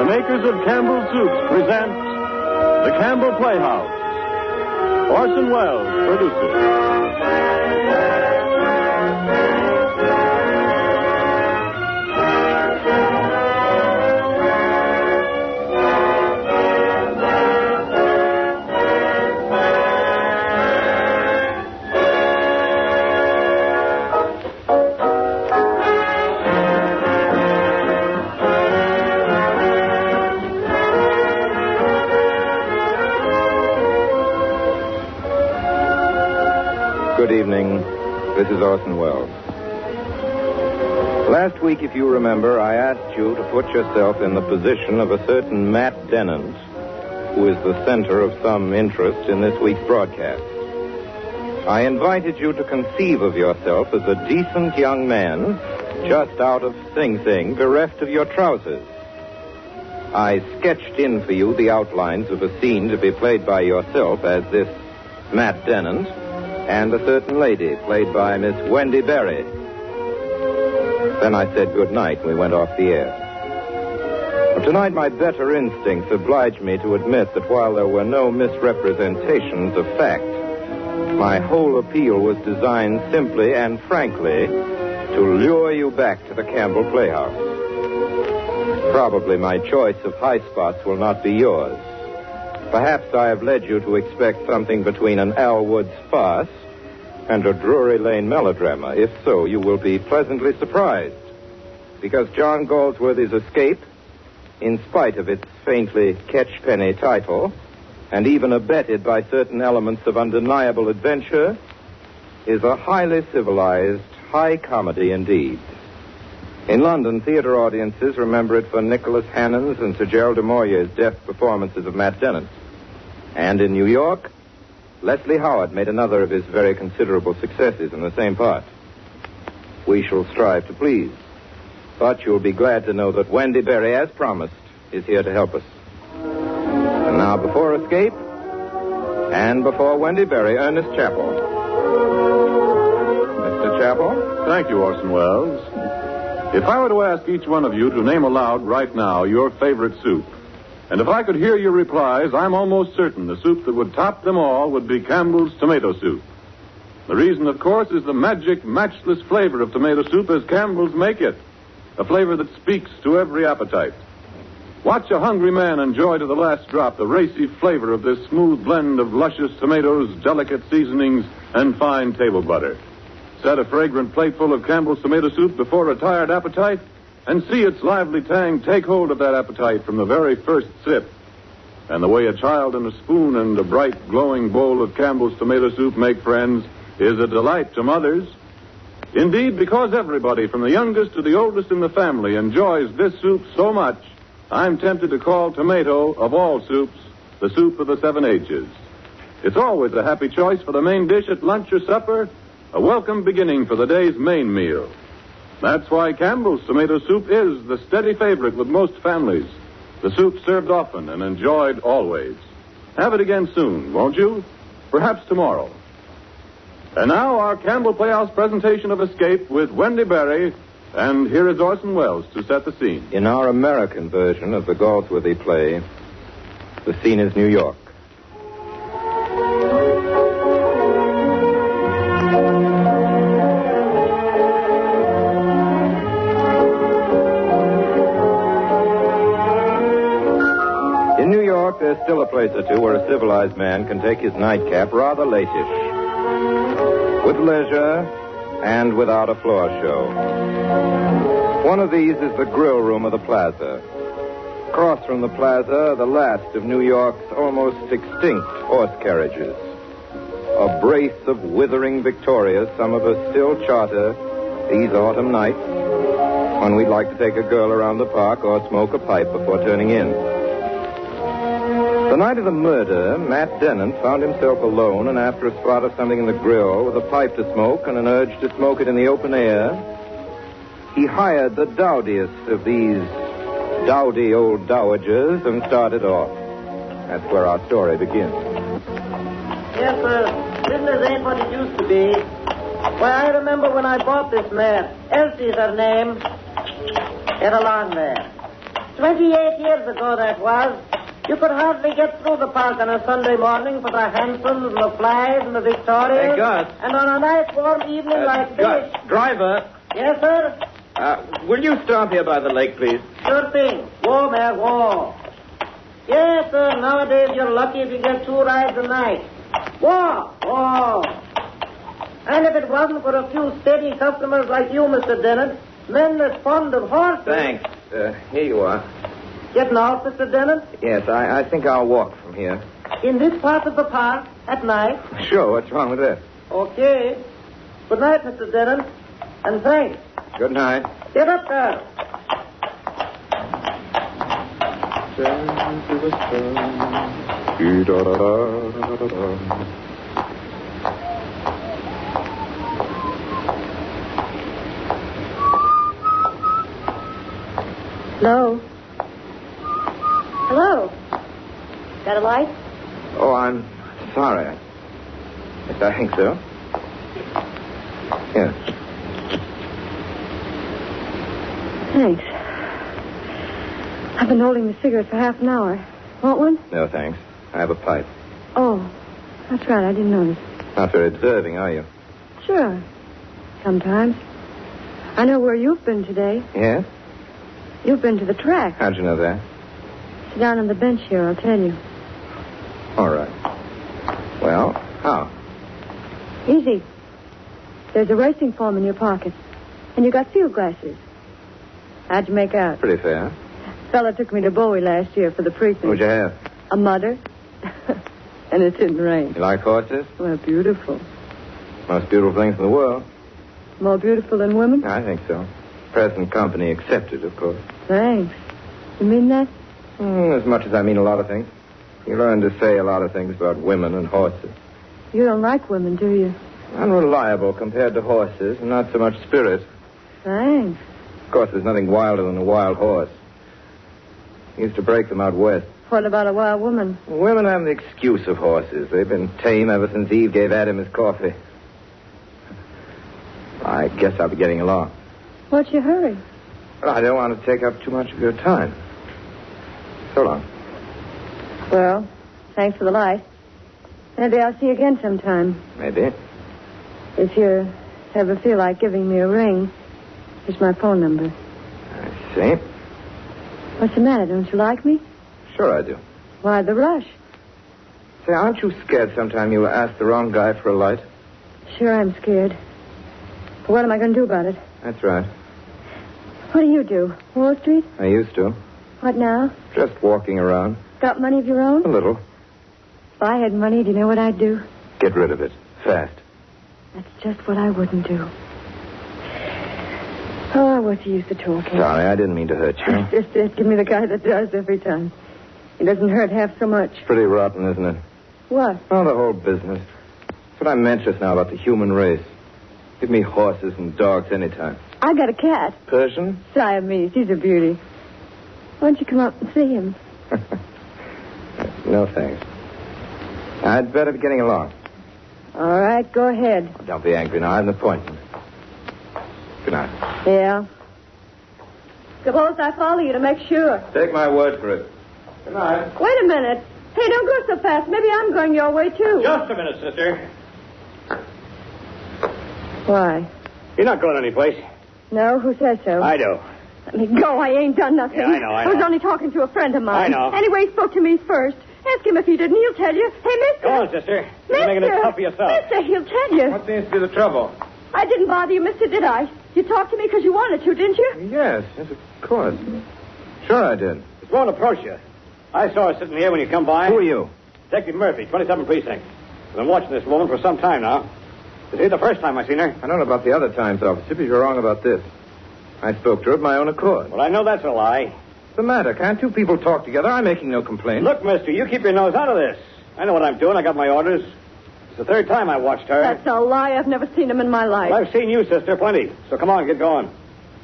The makers of Campbell Soups present the Campbell Playhouse. Orson Welles produces. Good evening. This is Orson Welles. Last week, if you remember, I asked you to put yourself in the position of a certain Matt Dennant, who is the center of some interest in this week's broadcast. I invited you to conceive of yourself as a decent young man just out of Sing Sing, bereft of your trousers. I sketched in for you the outlines of a scene to be played by yourself as this Matt Dennant and a certain lady played by Miss Wendy Berry. Then I said good night and we went off the air. But tonight my better instincts obliged me to admit that while there were no misrepresentations of fact, my whole appeal was designed simply and frankly to lure you back to the Campbell Playhouse. Probably my choice of high spots will not be yours. Perhaps I have led you to expect something between an Al Woods farce and a Drury Lane melodrama. If so, you will be pleasantly surprised, because John Galsworthy's Escape, in spite of its faintly catchpenny title, and even abetted by certain elements of undeniable adventure, is a highly civilized, high comedy indeed. In London, theater audiences remember it for Nicholas Hannon's and Sir Gerald de Maurier's deft performances of Matt Dennant. And in New York, Leslie Howard made another of his very considerable successes in the same part. We shall strive to please. But you'll be glad to know that Wendy Berry, as promised, is here to help us. And now, before Escape, and before Wendy Berry, Ernest Chappell. Mr. Chappell? Thank you, Orson Welles. If I were to ask each one of you to name aloud right now your favorite soup, and if I could hear your replies, I'm almost certain the soup that would top them all would be Campbell's tomato soup. The reason, of course, is the magic, matchless flavor of tomato soup as Campbell's make it. A flavor that speaks to every appetite. Watch a hungry man enjoy to the last drop the racy flavor of this smooth blend of luscious tomatoes, delicate seasonings, and fine table butter. Set a fragrant plateful of Campbell's tomato soup before a tired appetite, and see its lively tang take hold of that appetite from the very first sip. And the way a child and a spoon and a bright, glowing bowl of Campbell's tomato soup make friends is a delight to mothers. Indeed, because everybody, from the youngest to the oldest in the family, enjoys this soup so much, I'm tempted to call tomato, of all soups, the soup of the 7 H's. It's always a happy choice for the main dish at lunch or supper, a welcome beginning for the day's main meal. That's why Campbell's tomato soup is the steady favorite with most families. The soup served often and enjoyed always. Have it again soon, won't you? Perhaps tomorrow. And now our Campbell Playhouse presentation of Escape with Wendy Berry, and here is Orson Welles to set the scene. In our American version of the Galsworthy play, the scene is New York. There's still a place or two where a civilized man can take his nightcap rather late-ish, with leisure and without a floor show. One of these is the grill room of the Plaza. Across from the Plaza, the last of New York's almost extinct horse carriages. A brace of withering Victorias some of us still charter these autumn nights when we'd like to take a girl around the park or smoke a pipe before turning in. The night of the murder, Matt Dennant found himself alone, and after a spot of something in the grill with a pipe to smoke and an urge to smoke it in the open air, he hired the dowdiest of these dowdy old dowagers and started off. That's where our story begins. Yes, sir. Business ain't what it used to be. Why, I remember when I bought this mare. Elsie's her name. Get along there. 28 years ago that was. You could hardly get through the park on a Sunday morning for the Hansons and the Flies and the Victorias. Hey, Gus. And on a nice warm evening like Gus, this. driver, Yes, sir? will you stop here by the lake, please? Sure thing. Whoa, man, whoa. Yes, sir. Nowadays you're lucky if you get 2 rides a night. Whoa, whoa. And if it wasn't for a few steady customers like you, Mr. Dennett, men that's fond of horses... Thanks. Here you are. Getting off, Mr. Dennett? Yes, I think I'll walk from here. In this part of the park, at night? Sure, what's wrong with that? Okay. Good night, Mr. Dennett. And thanks. Good night. Get up there. Hello? Hello? Got a light? Oh, I'm sorry. Yes, I think so. Yes. Thanks. I've been holding the cigarette for half an hour. Want one? No, thanks. I have a pipe. Oh, that's right. I didn't notice. Not very observing, are you? Sure. Sometimes. I know where you've been today. Yes? You've been to the track. How'd you know that? Sit down on the bench here. I'll tell you. All right. Well, how? Easy. There's a racing form in your pocket. And you got field glasses. How'd you make out? Pretty fair. Fella took me to Bowie last year for the precinct. What'd you have? A mudder. And it didn't rain. You like horses? Well, beautiful. Most beautiful things in the world. More beautiful than women? I think so. Present company accepted, of course. Thanks. You mean that? As much as I mean a lot of things. You learn to say a lot of things about women and horses. You don't like women, do you? Unreliable compared to horses, and not so much spirit. Thanks. Of course, there's nothing wilder than a wild horse. Used to break them out west. What about a wild woman? Women have the excuse of horses. They've been tame ever since Eve gave Adam his coffee. I guess I'll be getting along. What's your hurry? Well, I don't want to take up too much of your time. So long. Well, thanks for the light. Maybe I'll see you again sometime. Maybe. If you ever feel like giving me a ring, here's my phone number. I see. What's the matter? Don't you like me? Sure I do. Why the rush? Say, aren't you scared sometime you'll ask the wrong guy for a light? Sure, I'm scared. But what am I going to do about it? That's right. What do you do? Wall Street? I used to. What now? Just walking around. Got money of your own? A little. If I had money, do you know what I'd do? Get rid of it. Fast. That's just what I wouldn't do. Oh, what's the use of talking? Sorry, I didn't mean to hurt you. Just it. Give me the guy that does every time. He doesn't hurt half so much. Pretty rotten, isn't it? What? Oh, the whole business. That's what I meant just now about the human race. Give me horses and dogs anytime. I got a cat. Persian? Siamese. He's a beauty. Why don't you come up and see him? No, thanks. I'd better be getting along. All right, go ahead. Oh, don't be angry now. I have an appointment. Good night. Yeah. Suppose I follow you to make sure. Take my word for it. Good night. Wait a minute. Hey, don't go so fast. Maybe I'm going your way, too. Just a minute, sister. Why? You're not going anyplace. No, who says so? I do. Let me go. I ain't done nothing. Yeah, I know. I was only talking to a friend of mine. I know. Anyway, he spoke to me first. Ask him if he didn't. He'll tell you. Hey, mister. Go on, sister. You're making it tough for yourself. Mister, he'll tell you. What seems to be the trouble? I didn't bother you, mister, did I? You talked to me because you wanted to, didn't you? Yes, of course. Sure I did. This won't approach you. I saw her sitting here when you come by. Who are you? Detective Murphy, 27 Precinct. I've been watching this woman for some time now. This ain't the first time I've seen her. I don't know about the other times, officer, but you're wrong about this. I spoke to her of my own accord. Well, I know that's a lie. What's the matter? Can't two people talk together? I'm making no complaint. Look, mister, you keep your nose out of this. I know what I'm doing. I got my orders. It's the third time I watched her. That's a lie. I've never seen him in my life. Well, I've seen you, sister, plenty. So come on, get going.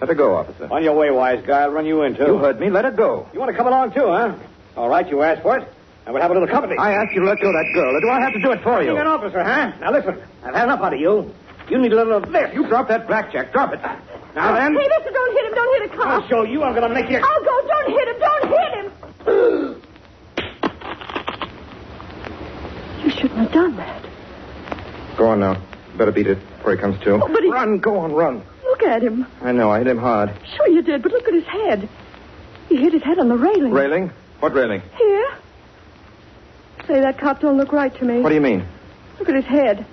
Let her go, officer. On your way, wise guy. I'll run you in, too. You heard me. Let her go. You want to come along, too, huh? All right, you asked for it. And we'll have a little company. I asked you to let go of that girl. Or do I have to do it for you? Being an officer, huh? Now, listen. I've had enough out of you. You need a little of this. You drop that blackjack. Drop it. Now then. Hey, mister, don't hit him. Don't hit a cop. I'll show you. I'm going to make you... I'll go. Don't hit him. have done that. Go on now. Better beat it before he comes to. Oh, but he... Run, go on, run. Look at him. I know, I hit him hard. Sure you did, but look at his head. He hit his head on the railing. Railing? What railing? Here. Say, that cop don't look right to me. What do you mean? Look at his head.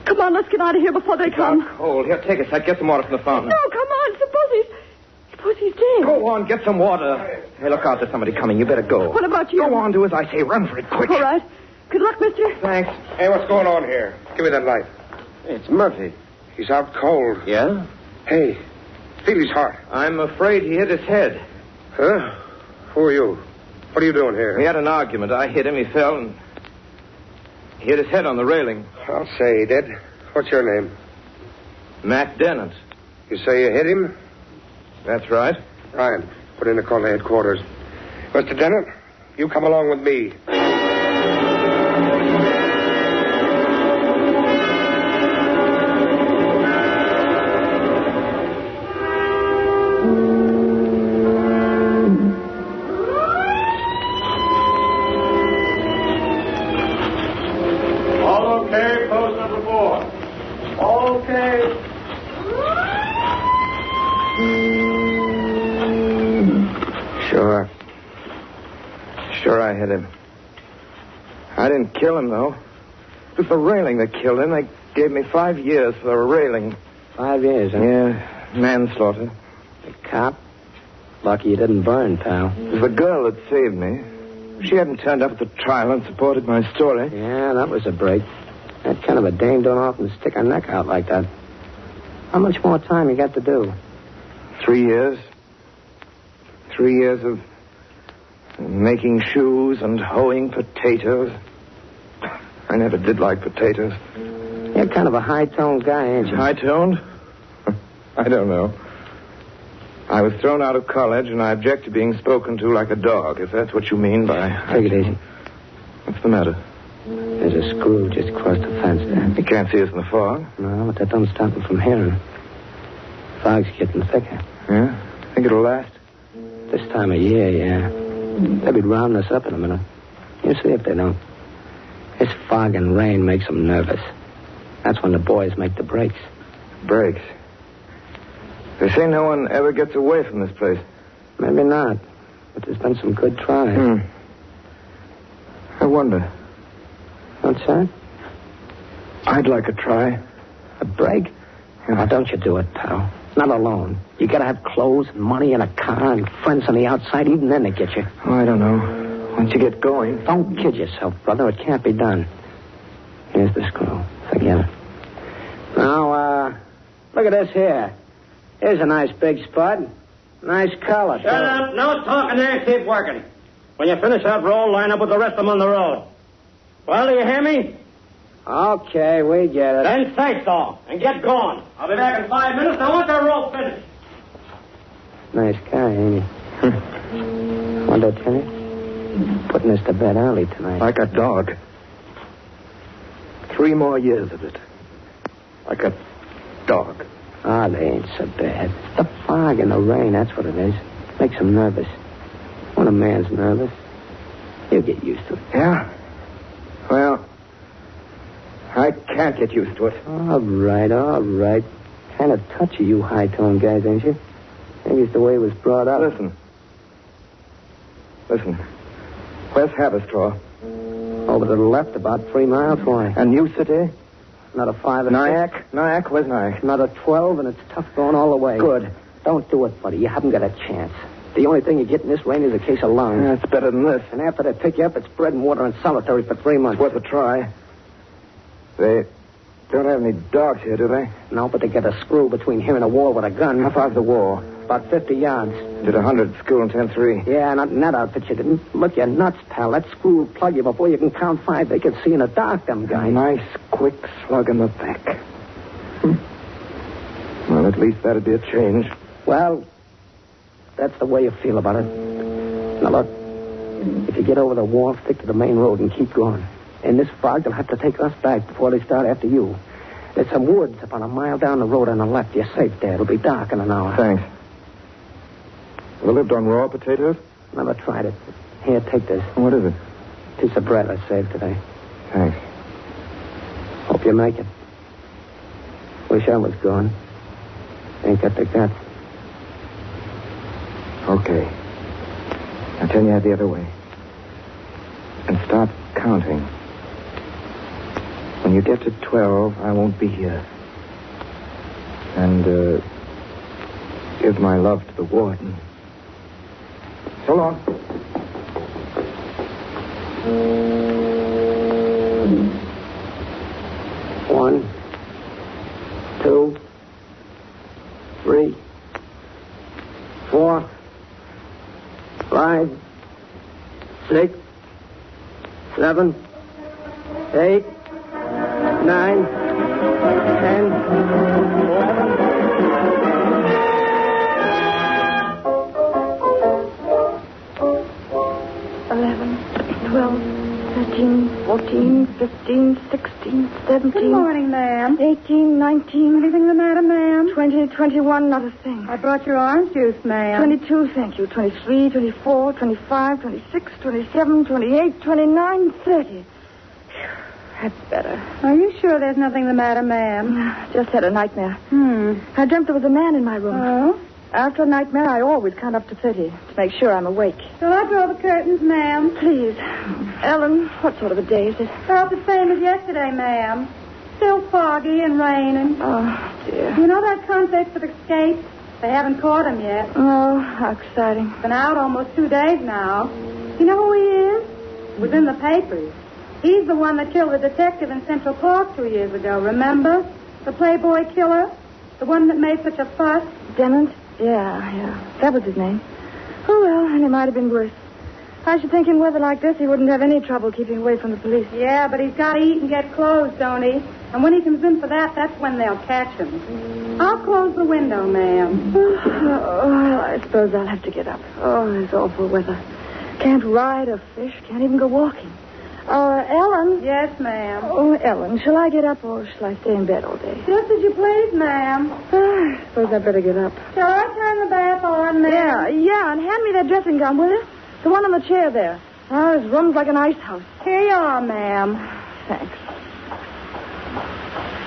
Come on, let's get out of here before they come. It's cold. Here, take a sec. Get some water from the fountain. No, come on. Suppose he's dead. Go on, get some water. Hey, look out. There's somebody coming. You better go. What about you? Go on, do as I say. Run for it, quick. All right. Good luck, mister. Thanks. Hey, what's going on here? Give me that light. It's Murphy. He's out cold. Yeah? Hey, feel his heart. I'm afraid he hit his head. Huh? Who are you? What are you doing here? We had an argument. I hit him. He fell and he hit his head on the railing. I'll say he did. What's your name? Matt Dennett. You say you hit him? That's right. Ryan, put in a call to headquarters. Mr. Dennett, you come along with me. All okay, post number 4. Okay. Sure I hit him. I didn't kill him, though. It was the railing that killed him. They gave me 5 years for the railing. 5 years, huh? Yeah, manslaughter. The cop? Lucky you didn't burn, pal. It was the girl that saved me. She hadn't turned up at the trial and supported my story. Yeah, that was a break. That kind of a dame don't often stick her neck out like that. How much more time you got to do? 3 years. 3 years of making shoes and hoeing potatoes. I never did like potatoes. You're kind of a high-toned guy, ain't you? High-toned? I don't know. I was thrown out of college, and I object to being spoken to like a dog, if that's what you mean by... Take it easy. What's the matter? There's a screw just across the fence there. You can't see us in the fog. No, but that don't stop him from hearing. Fog's getting thicker. Yeah? Think it'll last? This time of year, yeah. They'll be rounding us up in a minute. You see if they don't. This fog and rain makes them nervous. That's when the boys make the breaks. Breaks? They say no one ever gets away from this place. Maybe not. But there's been some good tries. I wonder. What's that? I'd like a try. A break? Yeah. Oh, don't you do it, pal. Not alone. You gotta have clothes and money and a car and friends on the outside. Even then they get you. Oh, I don't know. Once you get going... Don't kid yourself, brother. It can't be done. Here's the screw. Forget it. Now, look at this here. Here's a nice big spot. Nice color. Shut up. No talking there. Keep working. When you finish that roll, line up with the rest of them on the road. Well, do you hear me? Okay, we get it. Then say so. And get going. I'll be back in 5 minutes. I want that roll finished. Nice guy, ain't he? What'd I tell you? Putting us to bed early tonight. Like a dog. 3 more years of it. Like a dog. Ah, they ain't so bad. The fog and the rain, that's what it is. Makes them nervous. When a man's nervous, he'll get used to it. Yeah? Well, I can't get used to it. All right. Kind of touchy, you high-toned guys, ain't you? Maybe it's the way it was brought up. Listen. Where's Haverstraw? Over to the left, about 3 miles. Why? A new city? Another 5 and Nyack? Where's Nyack? Another 12, and it's tough going all the way. Good. Don't do it, buddy. You haven't got a chance. The only thing you get in this rain is a case of lungs. That's better than this. And after they pick you up, it's bread and water and solitary for 3 months. It's worth a try. They don't have any dogs here, do they? No, but they get a screw between here and a wall with a gun. How far's the wall? About 50 yards. Did 100 at school in 10-3. Yeah, not in that outfit. You didn't. Look, you're nuts, pal. That screw will plug you before you can count 5. They can see in the dark, them guys. A nice, quick slug in the back. Well, at least that'd be a change. Well, that's the way you feel about it. Now, look, if you get over the wall, stick to the main road and keep going. In this fog, they'll have to take us back before they start after you. There's some woods about a mile down the road on the left. You're safe there. It'll be dark in an hour. Thanks. Ever lived on raw potatoes? Never tried it. Here, take this. What is it? Piece of bread I saved today. Thanks. Hope you make it. Wish I was gone. Ain't got the guts. Okay. Now turn your head the other way. And start counting. When you get to 12, I won't be here. And, give my love to the warden. So long. 1, 2, 3, 4, 5, 6, 7, 8, 9, 10, 11. 14, 15, 16, 17. Good morning, ma'am. 18, 19. Anything the matter, ma'am? 20, 21, not a thing. I brought your orange juice, ma'am. 22, thank you. 23, 24, 25, 26, 27, 28, 29, 30. That's better. Are you sure there's nothing the matter, ma'am? Just had a nightmare. I dreamt there was a man in my room. Oh? After a nightmare, I always count up to 30 to make sure I'm awake. Shall I draw the curtains, ma'am? Please. Ellen, what sort of a day is it? About the same as yesterday, ma'am. Still foggy and raining. Oh, dear. You know that convict that escaped? They haven't caught him yet. Oh, how exciting. Been out almost 2 days now. You know who he is? Was in the papers. He's the one that killed the detective in Central Park 2 years ago, remember? The Playboy killer? The one that made such a fuss? Dennant? Yeah. That was his name. Oh, well, and it might have been worse. I should think in weather like this he wouldn't have any trouble keeping away from the police. Yeah, but he's got to eat and get clothes, don't he? And when he comes in for that, that's when they'll catch him. I'll close the window, ma'am. Oh, well, I suppose I'll have to get up. Oh, this awful weather. Can't ride or fish. Can't even go walking. Ellen? Yes, ma'am. Oh, Ellen, shall I get up or shall I stay in bed all day? Just as you please, ma'am. I suppose I better get up. Shall I turn the bath on, ma'am? Yeah, and hand me that dressing gown, will you? The one on the chair there. Oh, this room's like an ice house. Here you are, ma'am. Thanks.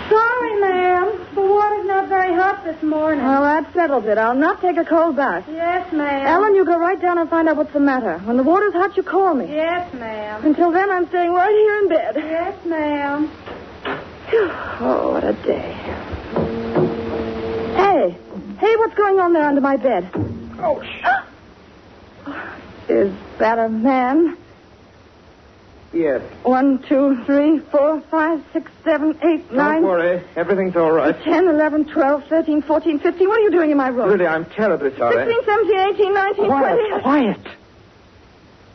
Sorry, ma'am. The water's not very hot this morning. Well, that settles it. I'll not take a cold bath. Yes, ma'am. Ellen, you go right down and find out what's the matter. When the water's hot, you call me. Yes, ma'am. Until then, I'm staying right here in bed. Yes, ma'am. Phew. Oh, what a day. Hey, what's going on there under my bed? Oh, Is that a man? Yes. 1, 2, 3, 4, 5, 6, 7, 8, 9. Don't worry. Everything's all right. 10, 11, 12, 13, 14, 15. What are you doing in my room? Really, I'm terribly sorry. 16, 17, 18, 19, 20. Quiet.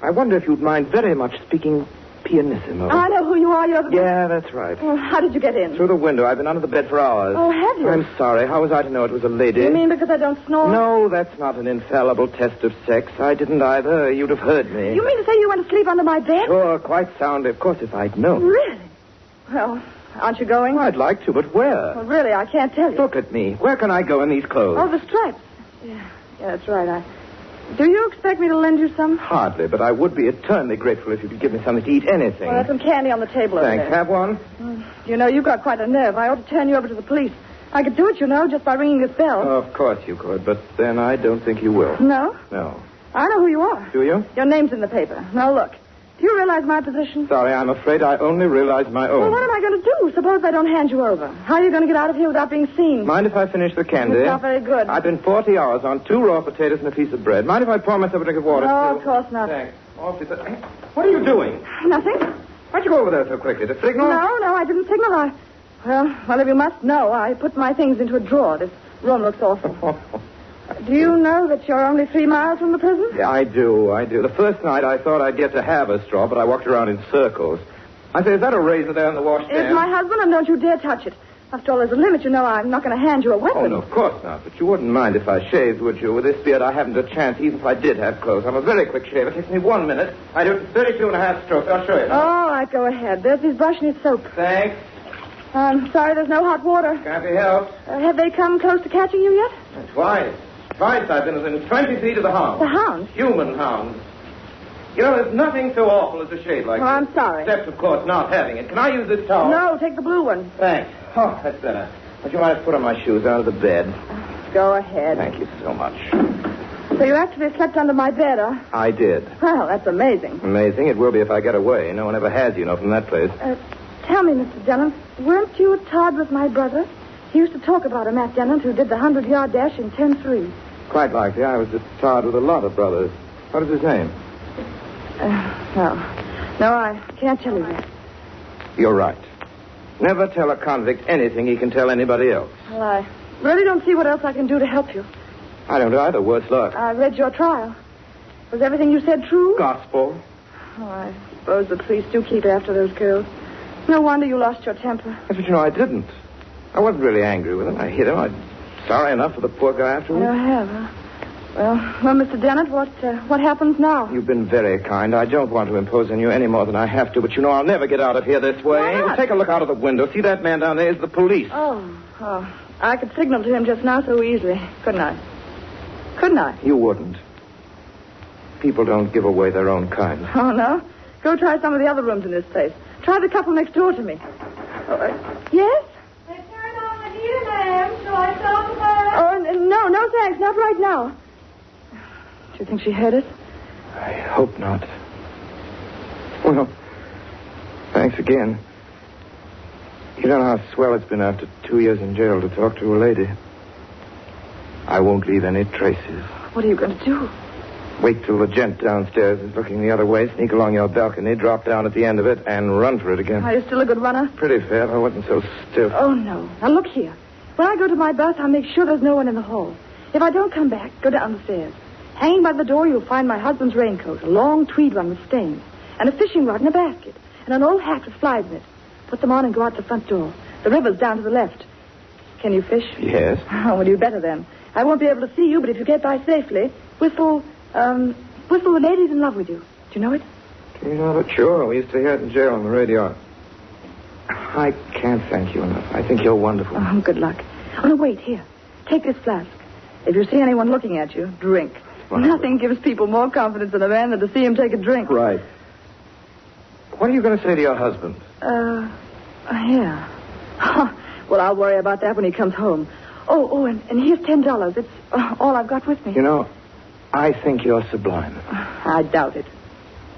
I wonder if you'd mind very much speaking pianissimo. I know who you are. You're the... Yeah, that's right. Oh, how did you get in? Through the window. I've been under the bed for hours. Oh, have you? I'm sorry. How was I to know it was a lady? You mean because I don't snore? No, that's not an infallible test of sex. I didn't either. You'd have heard me. You mean to say you went to sleep under my bed? Sure, quite soundly. Of course, if I'd known. Really? Well, aren't you going? I'd like to, but where? Well, really, I can't tell you. Look at me. Where can I go in these clothes? Oh, the stripes. Yeah, that's right. Do you expect me to lend you some? Hardly, but I would be eternally grateful if you could give me something to eat, anything. Well, there's some candy on the table over Thanks. there. Have one? You know, you've got quite a nerve. I ought to turn you over to the police. I could do it, you know, just by ringing this bell. Of course you could, but then I don't think you will. No? No. I know who you are. Do you? Your name's in the paper. Now, look. Do you realize my position? Sorry, I'm afraid I only realize my own. Well, what am I going to do? Suppose I don't hand you over. How are you going to get out of here without being seen? Mind if I finish the candy? It's not very good. I've been 40 hours on 2 raw potatoes and a piece of bread. Mind if I pour myself a drink of water? No, too? of course not. Thanks. Awfully so- What are you doing? Nothing. Why'd you go over there so quickly? To signal? No, I didn't signal. Well, if you must know, I put my things into a drawer. This room looks awful. Do you know that you're only 3 miles from the prison? Yeah, I do. The first night I thought I'd get to have a straw, but I walked around in circles. I say, is that a razor there on the washstand? It's my husband, and don't you dare touch it. After all, there's a limit. You know, I'm not going to hand you a weapon. Oh, no, of course not. But you wouldn't mind if I shaved, would you? With this beard, I haven't a chance, even if I did have clothes. I'm a very quick shaver. It takes me 1 minute. I do it in 32 and a half strokes. I'll show you. All right, go ahead. There's his brush and his soap. Thanks. I'm sorry there's no hot water. Can't be helped. Have they come close to catching you yet? Twice. I've been within 20 feet of the hounds. The hounds? Human hounds. You know, there's nothing so awful as a shade like Oh, this. I'm sorry. Except, of course, not having it. Can I use this towel? No, take the blue one. Thanks. Oh, that's better. Would you mind to put on my shoes out of the bed? Go ahead. Thank you so much. So you actually slept under my bed, huh? I did. Well, that's amazing. Amazing. It will be if I get away. No one ever has, you know, from that place. Tell me, Mr. Dennett, weren't you Todd with my brother? He used to talk about a Matt Dennett who did the 100-yard dash in 10-3. Quite likely. I was just tarred with a lot of brothers. What is his name? No, I can't tell you that. You're right. Never tell a convict anything he can tell anybody else. Well, I really don't see what else I can do to help you. I don't either. Worse luck. I read your trial. Was everything you said true? Gospel. Oh, I suppose the police do keep after those girls. No wonder you lost your temper. Yes, but you know, I didn't. I wasn't really angry with him. I hit him. I'm sorry enough for the poor guy afterwards. You have, huh? Well, Mr. Dennett, what happens now? You've been very kind. I don't want to impose on you any more than I have to, but you know I'll never get out of here this way. Why not? Take a look out of the window. See that man down there is the police. Oh, I could signal to him just now so easily, couldn't I? Couldn't I? You wouldn't. People don't give away their own kind. Oh, no? Go try some of the other rooms in this place. Try the couple next door to me. Yes? They turned on the heater, ma'am. Shall I talk to her? Oh, no, thanks. Not right now. Do you think she heard us? I hope not. Well, thanks again. You don't know how swell it's been after 2 years in jail to talk to a lady. I won't leave any traces. What are you going to do? Wait till the gent downstairs is looking the other way, sneak along your balcony, drop down at the end of it, and run for it again. Are you still a good runner? Pretty fair if I wasn't so stiff. Oh, no. Now, look here. When I go to my berth, I'll make sure there's no one in the hall. If I don't come back, go down the stairs. Hanging by the door, you'll find my husband's raincoat, a long tweed one with stains, and a fishing rod in a basket, and an old hat with flies in it. Put them on and go out the front door. The river's down to the left. Can you fish? Yes. Oh, well, you better then. I won't be able to see you, but if you get by safely, whistle The Lady's in Love with You. Do you know it? Do you know it? Sure. We used to hear it in jail on the radio. I can't thank you enough. I think you're wonderful. Oh, good luck. Oh, no, wait, here. Take this flask. If you see anyone looking at you, drink. Wonderful. Nothing gives people more confidence in a man than to see him take a drink. Right. What are you going to say to your husband? Yeah. Well, I'll worry about that when he comes home. Oh, and here's $10. It's all I've got with me. You know, I think you're sublime. I doubt it.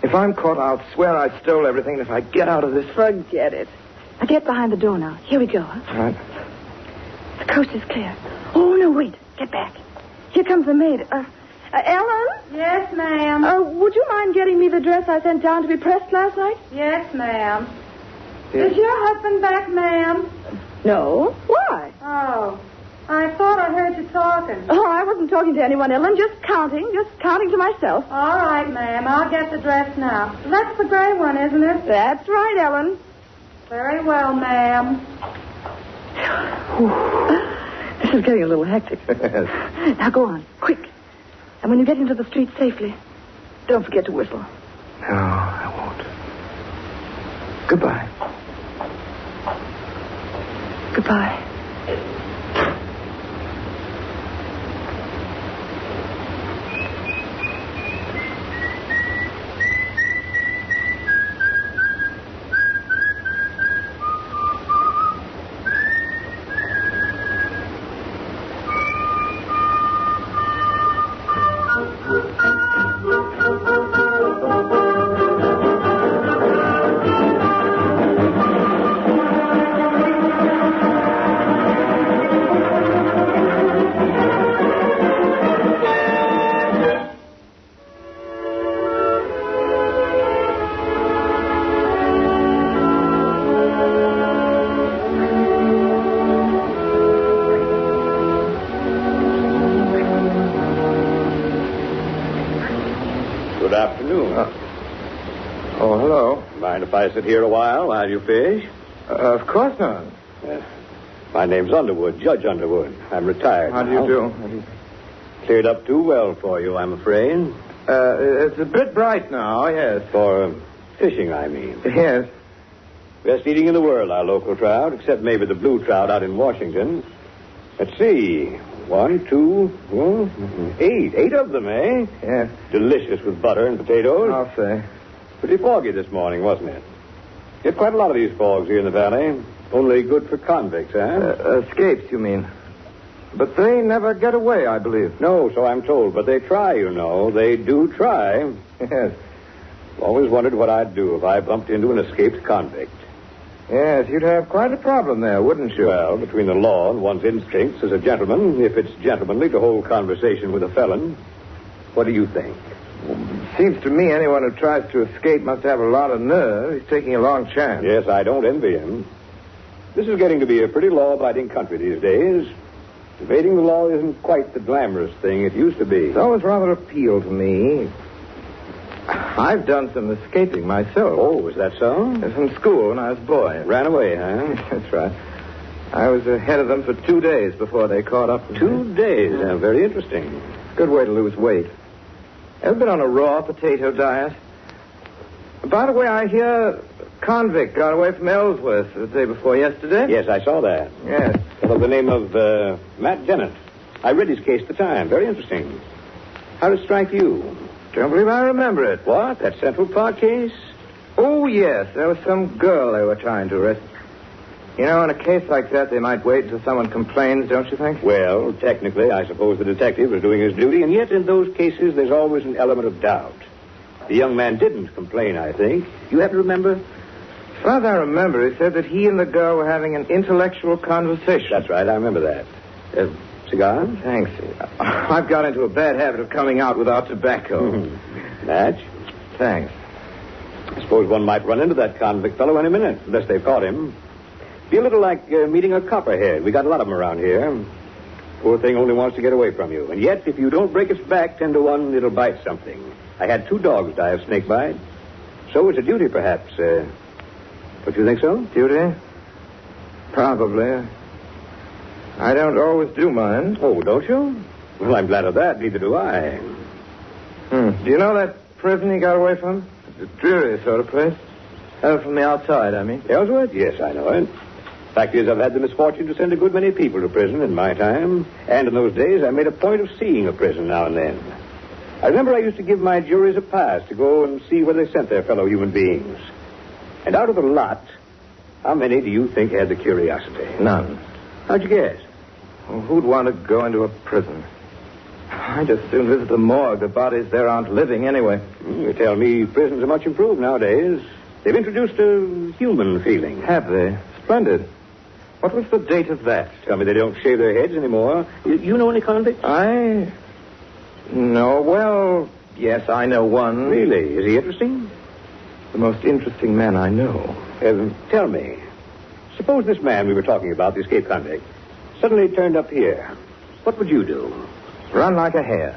If I'm caught, I'll swear I stole everything. If I get out of this... Forget it. Now get behind the door now. Here we go, huh? All right. The coast is clear. Oh, no, wait. Get back. Here comes the maid. Ellen? Yes, ma'am. Would you mind getting me the dress I sent down to be pressed last night? Yes, ma'am. Yes. Is your husband back, ma'am? No. Why? Oh, I thought I heard you talking. Oh, I wasn't talking to anyone, Ellen. Just counting to myself. All right, ma'am. I'll get the dress now. That's the gray one, isn't it? That's right, Ellen. Very well, ma'am. This is getting a little hectic. Now go on, quick. And when you get into the street safely, don't forget to whistle. No, I won't. Goodbye. Goodbye. Good afternoon. Oh, hello. Mind if I sit here a while you fish? Of course not. My name's Underwood, Judge Underwood. I'm retired. How do now. you do? Cleared up too well for you, I'm afraid. It's a bit bright now, yes. For fishing, I mean. Yes. Best eating in the world, our local trout, except maybe the blue trout out in Washington. Let's see. 1, 2, 8. 8 of them, eh? Yes. Delicious with butter and potatoes. I'll say. Pretty foggy this morning, wasn't it? Get quite a lot of these fogs here in the valley. Only good for convicts, eh? Escapes, you mean? But they never get away, I believe. No, so I'm told. But they try, you know. They do try. Yes. Always wondered what I'd do if I bumped into an escaped convict. Yes, you'd have quite a problem there, wouldn't you? Well, between the law and one's instincts as a gentleman, if it's gentlemanly to hold conversation with a felon, what do you think? Seems to me anyone who tries to escape must have a lot of nerve. He's taking a long chance. Yes, I don't envy him. This is getting to be a pretty law-abiding country these days. Evading the law isn't quite the glamorous thing it used to be. It's always rather appealed to me. I've done some escaping myself. Oh, is that so? From school when I was a boy. Ran away, huh? That's right. I was ahead of them for 2 days before they caught up with me. 2 days? Very interesting. Good way to lose weight. Ever been on a raw potato diet? By the way, I hear a convict got away from Ellsworth the day before yesterday. Yes, I saw that. Yes. Of the name of Matt Dennett. I read his case at the time. Very interesting. How did it strike you? Don't believe I remember it. What? That Central Park case? Oh, yes. There was some girl they were trying to arrest. You know, in a case like that, they might wait until someone complains, don't you think? Well, technically, I suppose the detective was doing his duty, and yet in those cases, there's always an element of doubt. The young man didn't complain, I think. You happen to remember? As far as I remember, he said that he and the girl were having an intellectual conversation. That's right, I remember that. Cigar? Thanks. I've got into a bad habit of coming out without tobacco. Match? Thanks. I suppose one might run into that convict fellow any minute, unless they've caught him. Be a little like meeting a copperhead. We got a lot of them around here. Poor thing only wants to get away from you. And yet, if you don't break its back 10 to 1, it'll bite something. I had 2 dogs die of snake bite. So it's a duty, perhaps. Don't you think so? Duty? Probably. I don't always do mine. Oh, don't you? Well, I'm glad of that. Neither do I. Do you know that prison he got away from? It's a dreary sort of place. From the outside, I mean. Ellsworth? Yes, I know it. Fact is, I've had the misfortune to send a good many people to prison in my time. And in those days, I made a point of seeing a prison now and then. I remember I used to give my juries a pass to go and see where they sent their fellow human beings. And out of the lot, how many do you think had the curiosity? None. How'd you guess? Well, who'd want to go into a prison? I just soon visit the morgue. The bodies there aren't living anyway. You tell me prisons are much improved nowadays. They've introduced a human feeling. Have they? Splendid. What was the date of that? Tell me they don't shave their heads anymore. You know any convicts? No. Well, yes, I know one. Really? Is he interesting? The most interesting man I know. Tell me. Suppose this man we were talking about, the escaped convict, suddenly turned up here. What would you do? Run like a hare.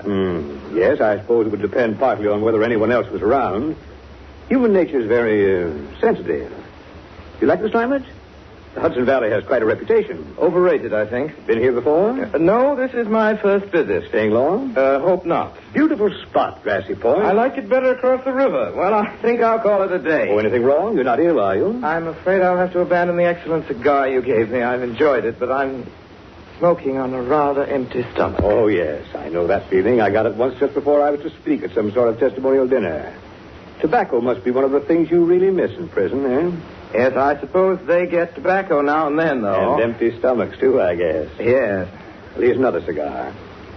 Yes, I suppose it would depend partly on whether anyone else was around. Human nature is very sensitive. You like this climate? The Hudson Valley has quite a reputation. Overrated, I think. Been here before? No, this is my first visit. Staying long? Hope not. Beautiful spot, Grassy Point. I like it better across the river. Well, I think I'll call it a day. Oh, anything wrong? You're not ill, are you? I'm afraid I'll have to abandon the excellent cigar you gave me. I've enjoyed it, but I'm smoking on a rather empty stomach. Oh, yes. I know that feeling. I got it once just before I was to speak at some sort of testimonial dinner. Tobacco must be one of the things you really miss in prison, eh? Yes, I suppose they get tobacco now and then, though. And empty stomachs, too, I guess. Yes. Well, here's another cigar.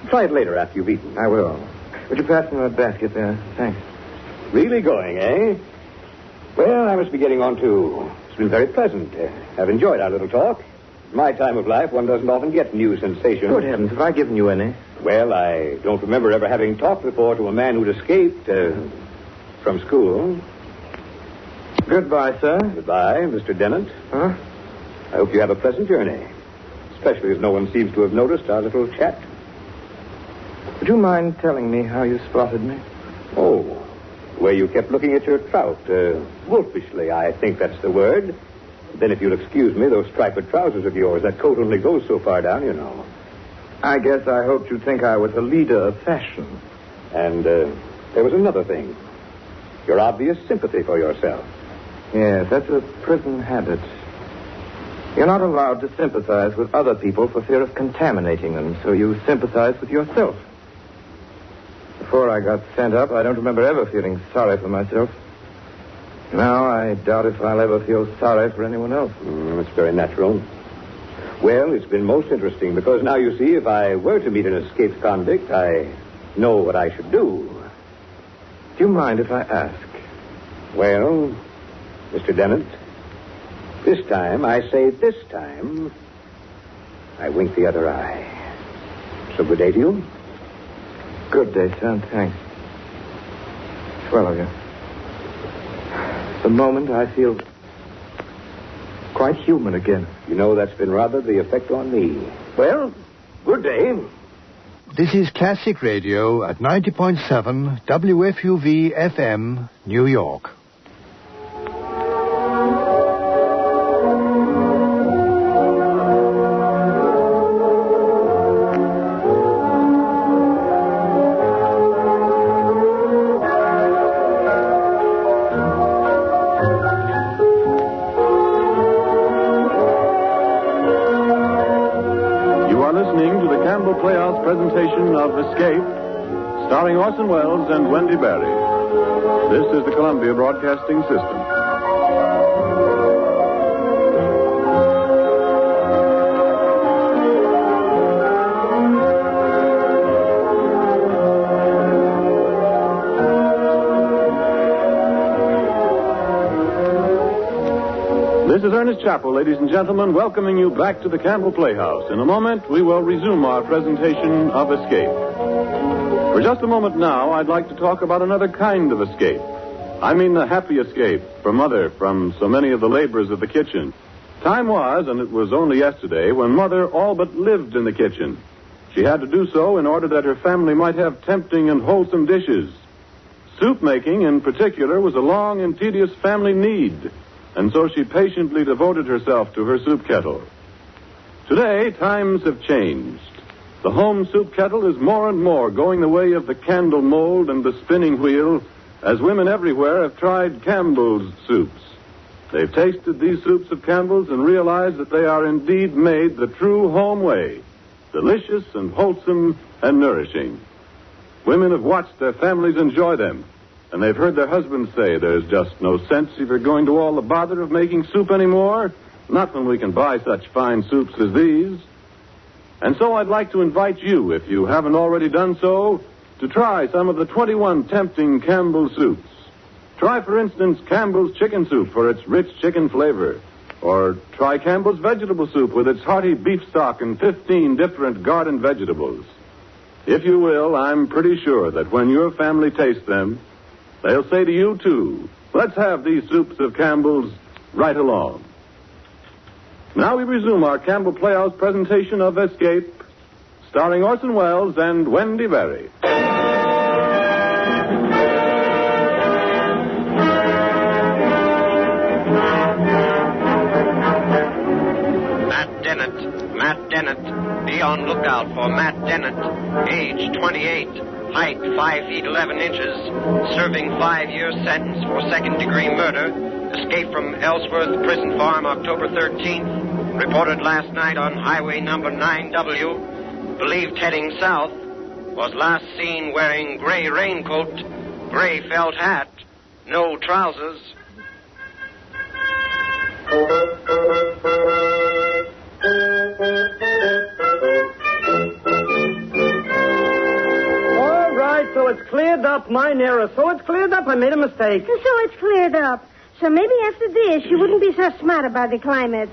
Try it later after you've eaten. I will. Would you pass me the basket there? Thanks. Really going, eh? Well, I must be getting on, too. It's been very pleasant. I've enjoyed our little talk. In my time of life, one doesn't often get new sensations. Good heavens, have I given you any? Well, I don't remember ever having talked before to a man who'd escaped from school. Goodbye, sir. Goodbye, Mr. Dennett. Huh? I hope you have a pleasant journey, especially as no one seems to have noticed our little chat. Would you mind telling me how you spotted me? Oh, the way you kept looking at your trout. Wolfishly, I think that's the word. Then if you'll excuse me, those striped trousers of yours, that coat only goes so far down, you know. I guess I hoped you'd think I was a leader of fashion. And there was another thing. Your obvious sympathy for yourself. Yes, that's a prison habit. You're not allowed to sympathize with other people for fear of contaminating them, so you sympathize with yourself. Before I got sent up, I don't remember ever feeling sorry for myself. Now, I doubt if I'll ever feel sorry for anyone else. It's very natural. Well, it's been most interesting because now you see, if I were to meet an escaped convict, I know what I should do. Do you mind if I ask? Well, Mr. Dennett, this time, I say this time, I wink the other eye. So good day to you. Good day, son. Thanks. Swell of you. The moment I feel quite human again. You know, that's been rather the effect on me. Well, good day. This is Classic Radio at 90.7 WFUV FM, New York. Campbell Playhouse presentation of Escape, starring Orson Welles and Wendy Barry. This is the Columbia Broadcasting System. This is Ernest Chappell, ladies and gentlemen, welcoming you back to the Campbell Playhouse. In a moment, we will resume our presentation of Escape. For just a moment now, I'd like to talk about another kind of escape. I mean the happy escape for Mother from so many of the labors of the kitchen. Time was, and it was only yesterday, when Mother all but lived in the kitchen. She had to do so in order that her family might have tempting and wholesome dishes. Soup making, in particular, was a long and tedious family need. And so she patiently devoted herself to her soup kettle. Today, times have changed. The home soup kettle is more and more going the way of the candle mold and the spinning wheel, as women everywhere have tried Campbell's soups. They've tasted these soups of Campbell's and realized that they are indeed made the true home way, delicious and wholesome and nourishing. Women have watched their families enjoy them. And they've heard their husbands say there's just no sense if you're going to all the bother of making soup anymore. Not when we can buy such fine soups as these. And so I'd like to invite you, if you haven't already done so, to try some of the 21 tempting Campbell soups. Try, for instance, Campbell's chicken soup for its rich chicken flavor. Or try Campbell's vegetable soup with its hearty beef stock and 15 different garden vegetables. If you will, I'm pretty sure that when your family tastes them, they'll say to you, too, let's have these soups of Campbell's right along. Now we resume our Campbell Playhouse presentation of Escape, starring Orson Welles and Wendy Barry. Matt Dennett. Be on lookout for Matt Dennett, age 28. Height 5 feet 11 inches, serving 5-year sentence for second-degree murder, escaped from Ellsworth Prison Farm October 13th, reported last night on highway number 9W, believed heading south, was last seen wearing gray raincoat, gray felt hat, no trousers. So it's cleared up, mine error. So it's cleared up. I made a mistake. So it's cleared up. So maybe after this, you wouldn't be so smart about the climate.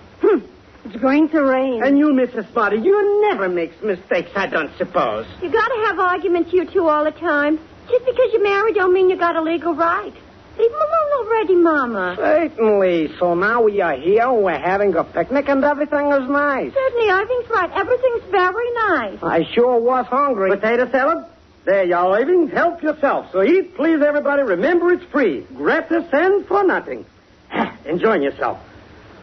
It's going to rain. And you, Mrs. Smarty, you never makes mistakes, I don't suppose. You gotta have arguments, you two, all the time. Just because you're married don't mean you got a legal right. Leave him alone already, Mama. Certainly. So now we are here, we're having a picnic, and everything is nice. Certainly, Irving's right. Everything's very nice. I sure was hungry. Potato salad? There, y'all, Irving. Help yourself. So eat, please, everybody. Remember, it's free. Gratis and for nothing. Enjoying yourself.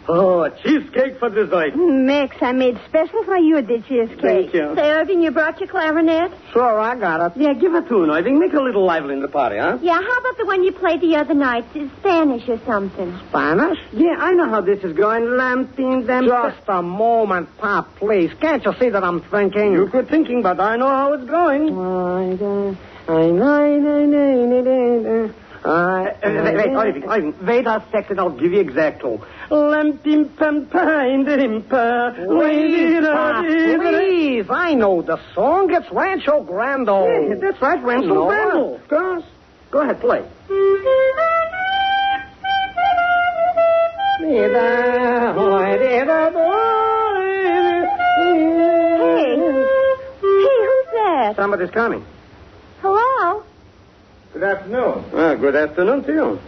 Oh, a cheesecake for dessert. Max, I made special for you the cheesecake. Thank you. Say, Irving, you brought your clarinet? Sure, I got it. Yeah, give a tune, Irving. Make a little lively in the party, huh? Yeah, how about the one you played the other night? It's Spanish or something. Spanish? Yeah, I know how this is going. Just a moment, Pop, please. Can't you see that I'm thinking? You quit thinking, but I know how it's going. Wait, Irving, wait a second. I'll give you exact tone. Please, Pop, please. I know the song. It's Rancho Grande. Yeah, that's right, Rancho Grande. Of course. Go ahead, play. Hey, who's that? Somebody's coming. Hello? Good afternoon. Good afternoon to you.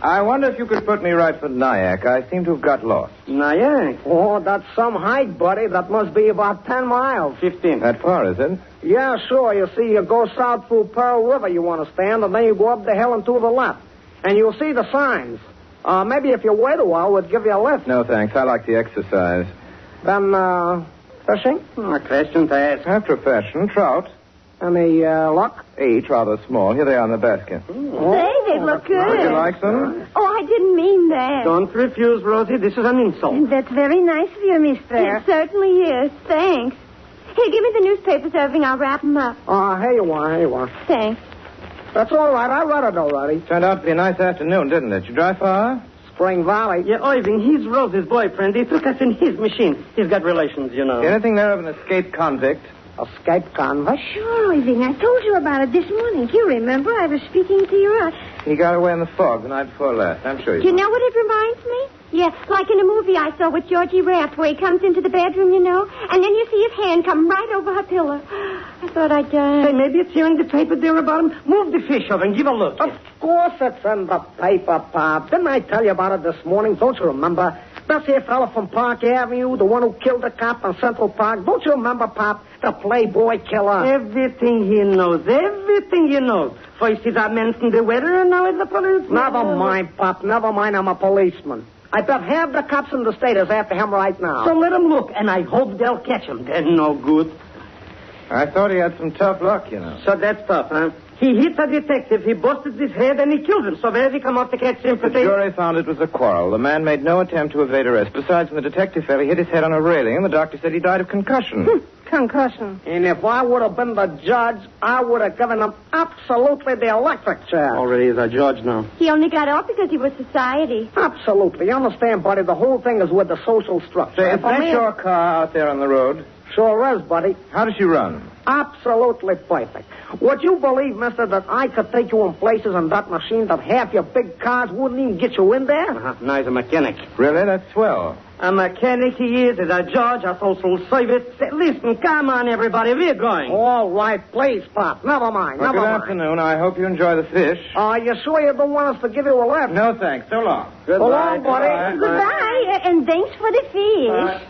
I wonder if you could put me right for Nyack. I seem to have got lost. Nyack. Oh, that's some hike, buddy. That must be about 10 miles. 15. That far, is it? Yeah, sure. You see, you go south through Pearl River, you want to stand, and then you go up the hill and to the left. And you'll see the signs. Maybe if you wait a while, we'd give you a lift. No, thanks. I like the exercise. Then, fishing? A question to ask. A profession, trout. Any, luck? 8, rather small. Here they are in the basket. Say, they look good. Would you like some? Oh, I didn't mean that. Don't refuse, Rosie. This is an insult. That's very nice of you, mister. It certainly is. Thanks. Hey, give me the newspapers, Irving. I'll wrap them up. Here you are. Thanks. That's all right. I read it already. Turned out to be a nice afternoon, didn't it? You drive far? Spring Valley. Yeah, Irving, he's Rosie's boyfriend. He took us in his machine. He's got relations, you know. Anything there of an escaped convict? Escaped convict? Sure, Irving. I told you about it this morning. Do you remember? I was speaking to you. He got away in the fog the night before last. I'm sure Do you know what it reminds me? Yes, like in a movie I saw with Georgie Raft, where he comes into the bedroom, you know, and then you see his hand come right over her pillow. I thought I'd Say, maybe it's here in the paper there about him. Move the fish over and give a look. Of course it's in the paper, Pop. Didn't I tell you about it this morning? Don't you remember? That's here fella from Park Avenue, the one who killed the cop in Central Park. Don't you remember, Pop? The Playboy killer. Everything he knows. First he's a mentioned the weather, and now he's a policeman. Never mind, Pop. Never mind. I'm a policeman. I bet half the cops in the state is after him right now. So let him look, and I hope they'll catch him. They're no good. I thought he had some tough luck, you know. So that's tough, huh? He hit a detective, he busted his head, and he killed him. So where did he come out to catch sympathy? The jury found it was a quarrel. The man made no attempt to evade arrest. Besides, when the detective fell, he hit his head on a railing, and the doctor said he died of concussion. Concussion. And if I would have been the judge, I would have given him absolutely the electric chair. Already is a judge now. He only got off because he was society. Absolutely. You understand, buddy? The whole thing is with the social structure. Say, is that your car out there on the road? Sure is, buddy. How does she run? Absolutely perfect. Would you believe, mister, that I could take you in places in that machine that half your big cars wouldn't even get you in there? Now he's a mechanic. Really? That's swell. A mechanic he is, a judge, a social service. Say, listen, come on, everybody, we're going. All right, please, Pop. Never mind, Well, never good mind. afternoon. I hope you enjoy the fish. You sure you don't want us to give you a lift? No, thanks. So long. So long, buddy. Goodbye, and thanks for the fish.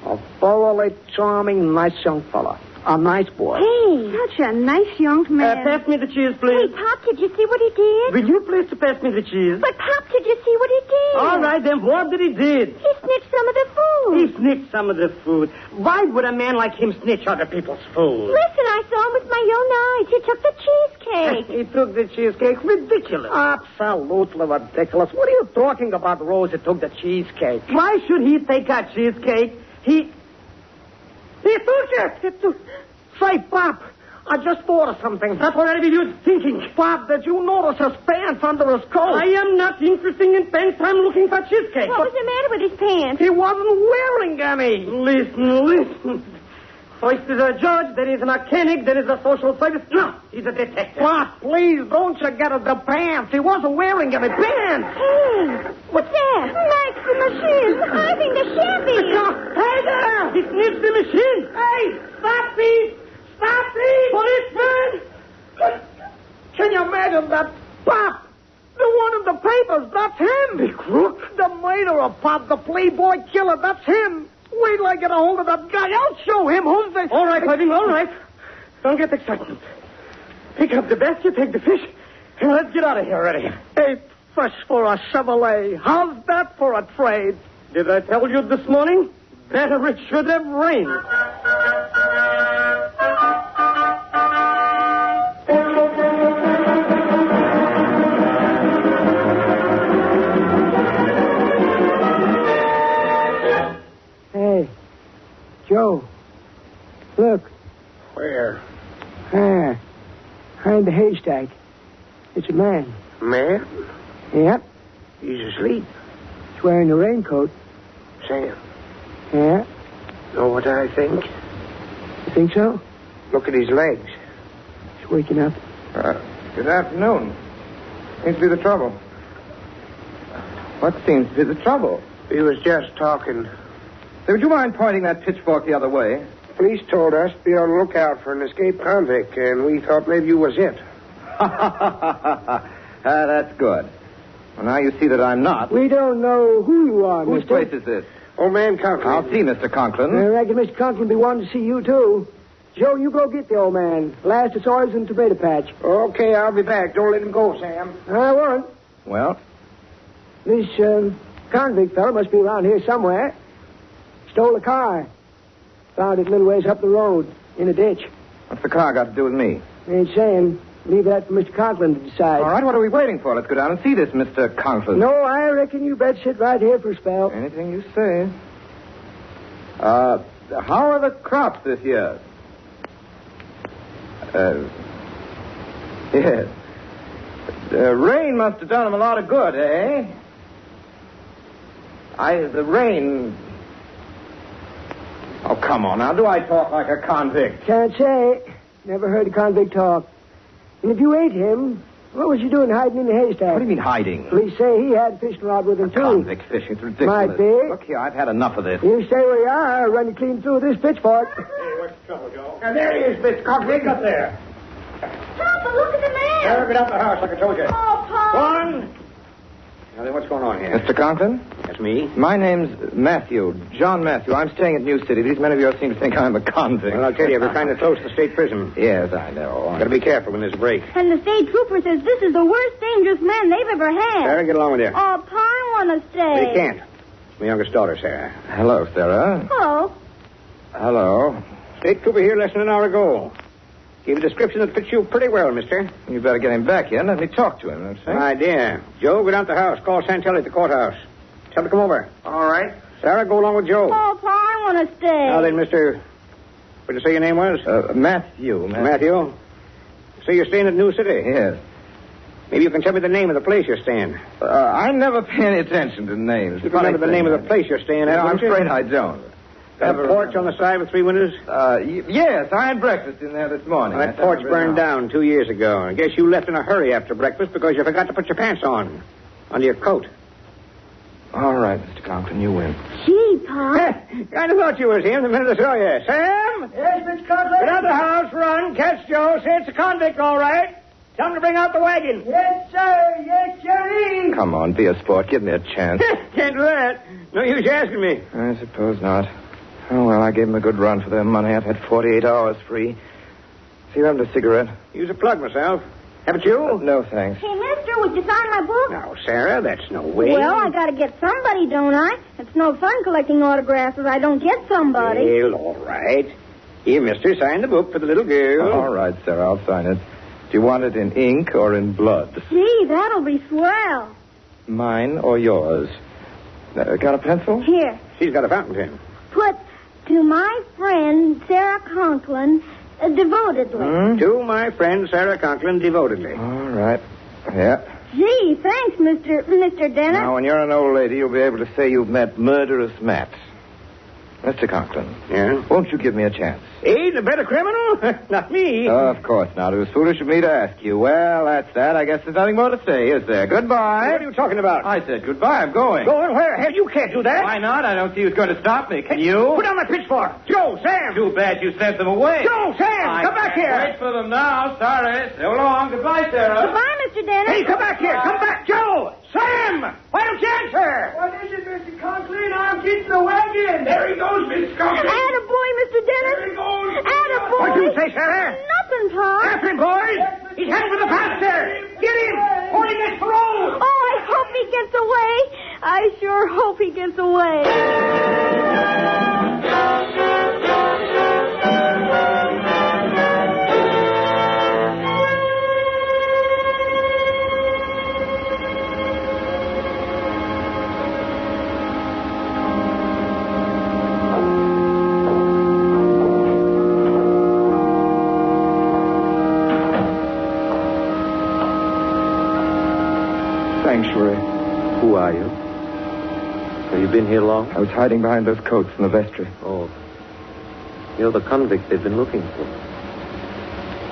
A thoroughly charming, nice young fella. A nice boy. Hey, such a nice young man. Pass me the cheese, please. Hey, Pop, did you see what he did? Will you please to pass me the cheese? But, Pop, did you see what he did? All right, then what did he did? He snitched some of the food. He snitched some of the food. Why would a man like him snitch other people's food? Listen, I saw him with my own eyes. He took the cheesecake. He took the cheesecake. Ridiculous. Absolutely ridiculous. What are you talking about, Rose? He took the cheesecake. Why should he take a cheesecake? He took it. Say, Pop, I just thought of something. That's what are you thinking? Pop, did you notice his pants under his coat? I am not interested in pants. I'm looking for cheesecake. What was the matter with his pants? He wasn't wearing any. Listen. First is a judge, then he's a mechanic, then he's a social service. No, he's a detective. Pop, please, don't you get the pants. He wasn't wearing any pants. Hey, what's that? Max, the machine. I think the Chevy. Hey there! He snitched the machine. Hey, stop these! Stop these! Policeman! Can you imagine that? Pop, the one in the papers, that's him. The crook? The murderer, Pop, the Playboy killer, that's him. Wait till I get a hold of that guy. I'll show him who's the... All right, Irving, all right. Don't get excited. Pick up the basket, take the fish, and let's get out of here already. 8 fish for a Chevrolet. How's that for a trade? Did I tell you this morning? Better it should have rained. Hey, Joe. Look. Where? Behind the haystack. It's a man. Man? Yep. He's asleep. He's wearing a raincoat. Sam, Yeah? know what I think? You think so? Look at his legs. He's waking up. Good afternoon. Seems to be the trouble. What seems to be the trouble? He was just talking. Say, would you mind pointing that pitchfork the other way? Police told us to be on the lookout for an escaped convict, and we thought maybe you was it. That's good. Well, now you see that I'm not. We don't know who you are, Whose mister. place is this? Old man Conklin. I'll see Mr. Conklin. I reckon Mr. Conklin will be wanting to see you, too. Joe, you go get the old man. Last I saw he was in the tomato patch. Okay, I'll be back. Don't let him go, Sam. I won't. Well, This convict fellow must be around here somewhere. Stole a car. Found it a little ways up the road, in a ditch. what's the car got to do with me? Ain't saying. Leave that for Mr. Conklin to decide. All right, what are we waiting for? Let's go down and see this Mr. Conklin. No, I reckon you better sit right here for a spell. Anything you say. How are the crops this year? Yes. The rain must have done them a lot of good, eh? The rain... Oh, come on now. Do I talk like a convict? Can't say. Never heard a convict talk. And if you ate him, what was you doing hiding in the haystack? What do you mean hiding? Police say he had a fishing rod with him, too. Convict fishing. It's ridiculous. Might be. Look here, I've had enough of this. You stay where you are, I'll run you clean through this pitchfork. Hey, what's the trouble, Joe? Now, there he is, Mr. Conklin. Up there. Papa, look at the man. Sarah, get out the house like I told you. Oh, Papa. One. Now then, what's going on here? Mr. Conklin? That's me. My name's Matthew, John Matthew. I'm staying at New City. These men of yours seem to think I'm a convict. Well, I'll tell you, we're kind of close to state prison. Yes, I know. Got to be careful when there's a break. And the state trooper says this is the worst dangerous man they've ever had. Sarah, get along with you. Oh, Pa, I want to stay. Well, you can't. It's my youngest daughter, Sarah. Hello, Sarah. Hello. Hello. State trooper here less than an hour ago. Gave a description that fits you pretty well, mister. You better get him back here and let me talk to him, don't you think? Idea. Joe, go down to the house. Call Santelli at the courthouse. Tell him to come over. All right. Sarah, go along with Joe. Oh, Pa, I want to stay. Now then, mister... What did you say your name was? Matthew. Matthew? So you're staying at New City? Yes. Maybe you can tell me the name of the place you're staying. I never pay any attention to names. You remember the name of the place you're staying at, I'm don't you? afraid I don't. That porch on the side with 3 windows? Yes, I had breakfast in there this morning. Well, that porch burned down 2 years ago. I guess you left in a hurry after breakfast because you forgot to put your pants on. Under your coat. All right, Mr. Conklin, you win. Gee, Pa. Kind of thought you was him the minute I saw you. Sam? Yes, Mr. Conklin? Get out of the house, run, catch Joe. Say it's a convict, all right. Tell him to bring out the wagon. Yes, sir. Yes, sirree. Come on, be a sport. Give me a chance. Can't do that. No use asking me. I suppose not. Oh, well, I gave them a good run for their money. I've had 48 hours free. See, you have a cigarette? Use a plug myself. Haven't you? No, thanks. Hey, mister, would you sign my book? Now, Sarah, that's no way. Well, I got to get somebody, don't I? It's no fun collecting autographs if I don't get somebody. Well, all right. Here, mister, sign the book for the little girl. All right, sir, I'll sign it. Do you want it in ink or in blood? Gee, that'll be swell. Mine or yours? Got a pencil? Here, She's got a fountain pen. put to my friend Sarah Conklin, devotedly. To my friend Sarah Conklin, devotedly. All right. Yeah. Gee, thanks, Mr. Dennett. Now, when you're an old lady, you'll be able to say you've met Murderous Matt. Mr. Conklin. Yeah? Won't you give me a chance? Ain't a better criminal? Not me. Of course not. It was foolish of me to ask you. Well, that's that. I guess there's nothing more to say, is there? Goodbye. What are you talking about? I said goodbye. I'm going. Going where? Hell, you can't do that. Why not? I don't see who's going to stop me. Can you? Put down my pitchfork. Joe, Sam. Too bad you sent them away. Joe, Sam, come back here. Wait for them now. Sorry. So long. Goodbye, Sarah. Goodbye, Mr. Dennett. Hey, come back here. Come back, Joe. Sam, why don't you answer? What is it, Mr. Conklin? I'm getting the wagon. There he goes, Miss Conklin. Attaboy, Mr. Dennett. There he goes. Attaboy. What'd you say, Sarah? Nothing, Pa. After him, boys. He's heading for the pasture. Get him. Or he gets parole. Oh, I hope he gets away. I sure hope he gets away. Sanctuary. Who are you? Have you been here long? I was hiding behind those coats in the vestry. Oh. You're the convict they've been looking for.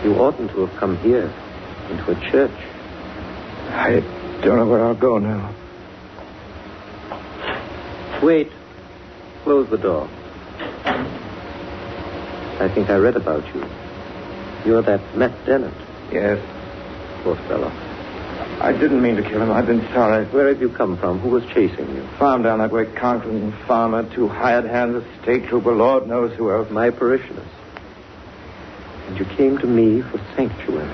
You oughtn't to have come here, into a church. I don't know where I'll go now. Wait. Close the door. I think I read about you. You're that Matt Dennett. Yes. Poor fellow. I didn't mean to kill him. I've been sorry. Where have you come from? Who was chasing you? Farm down that way. Conklin, farmer, 2 hired hands, a state trooper, Lord knows who else. My parishioners. And you came to me for sanctuary.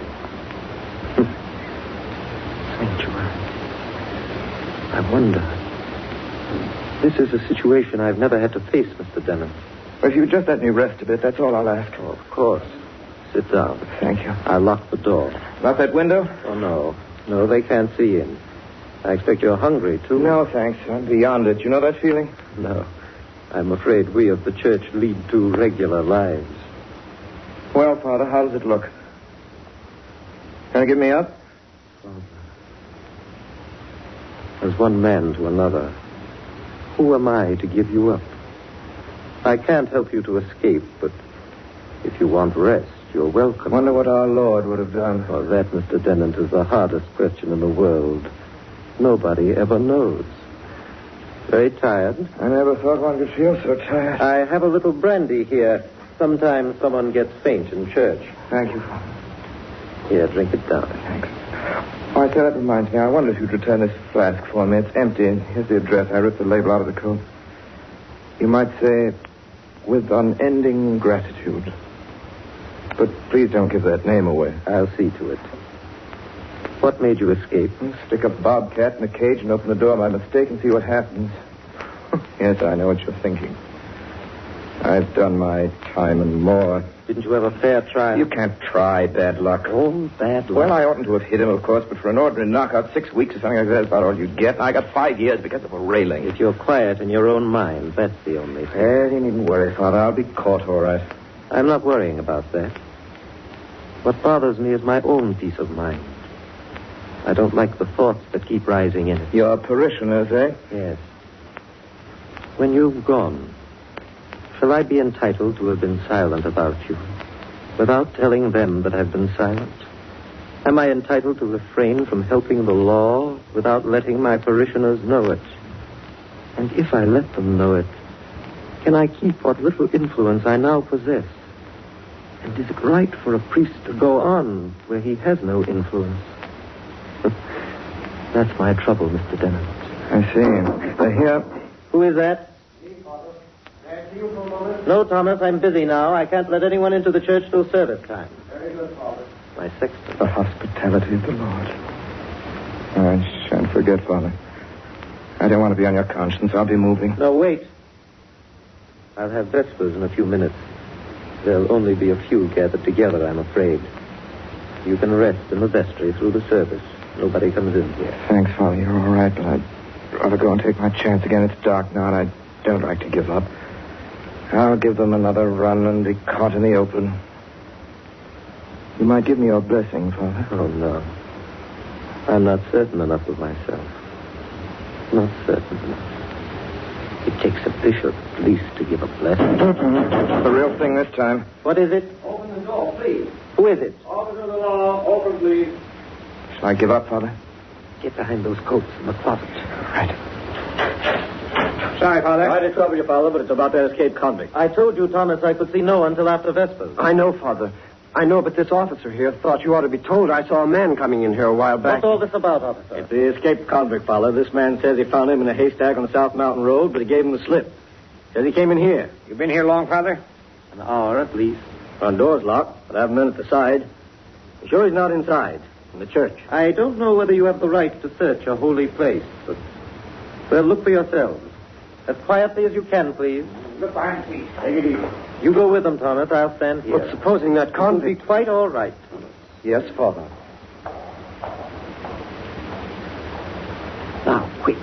Sanctuary. I wonder. This is a situation I've never had to face, Mr. Dennett. Well, if you would just let me rest a bit, that's all I'll ask. Oh, of course. Sit down. Thank you. I'll lock the door. Not that window? Oh, no. No, they can't see in. I expect you're hungry, too. No, thanks. I'm beyond it. You know that feeling? No. I'm afraid we of the church lead 2 regular lives. Well, Father, how does it look? Gonna give me up? As one man to another, who am I to give you up? I can't help you to escape, but if you want rest, you're welcome. Wonder what our Lord would have done. Oh, that, Mr. Dennett, is the hardest question in the world. Nobody ever knows. Very tired? I never thought one could feel so tired. I have a little brandy here. Sometimes someone gets faint in church. Thank you, Father. Here, drink it down. Thanks. Oh, I tell that reminds me. I wonder if you'd return this flask for me. It's empty, and here's the address. I ripped the label out of the coat. You might say, with unending gratitude. But please don't give that name away. I'll see to it. What made you escape? Stick a bobcat in a cage and open the door by mistake and see what happens. Yes, I know what you're thinking. I've done my time and more. Didn't you have a fair trial? You can't try bad luck. Oh, bad luck. Well, I oughtn't to have hit him, of course, but for an ordinary knockout, 6 weeks or something like that is about all you'd get. And I got 5 years because of a railing. If you're quiet in your own mind, that's the only thing. Well, you needn't worry, Father. I'll be caught all right. I'm not worrying about that. What bothers me is my own peace of mind. I don't like the thoughts that keep rising in it. Your parishioners, eh? Yes. When you've gone, shall I be entitled to have been silent about you, without telling them that I've been silent? Am I entitled to refrain from helping the law without letting my parishioners know it? And if I let them know it, can I keep what little influence I now possess? And is it right for a priest to go on where he has no influence? That's my trouble, Mr. Dennett. I see. They're here. Who is that? Me, Father. May I see you for a moment? No, Thomas, I'm busy now. I can't let anyone into the church till service time. Very good, Father. My sexton. The hospitality of the Lord. I shan't forget, Father. I don't want to be on your conscience. I'll be moving. No, wait. I'll have vespers in a few minutes. There'll only be a few gathered together, I'm afraid. You can rest in the vestry through the service. Nobody comes in here. Thanks, Father. You're all right, but I'd rather go and take my chance again. It's dark now, and I don't like to give up. I'll give them another run and be caught in the open. You might give me your blessing, Father. Oh, no. I'm not certain enough of myself. Not certain enough. It takes a bishop, at least, to give a blessing. The real thing this time. What is it? Open the door, please. Who is it? Officer of the law, open, please. Shall I give up, Father? Get behind those coats in the closet. Right. Sorry, Father. Sorry to trouble you, Father, but it's about that escaped convict. I told you, Thomas, I could see no one till after vespers. I know, Father. I know, but this officer here thought you ought to be told. I saw a man coming in here a while back. What's all this about, officer? It's the escaped convict, Father. This man says he found him in a haystack on the South Mountain Road, but he gave him the slip. Says he came in here. You been here long, Father? An hour, at least. Front door's locked, but I have men at the side. You sure he's not inside, in the church? I don't know whether you have the right to search a holy place, but Well, look for yourselves. As quietly as you can, please. Look behind, please. Take it easy. You go with them, Thomas. I'll stand here. But supposing that convict... It'll be quite all right. Yes, Father. Now, quick.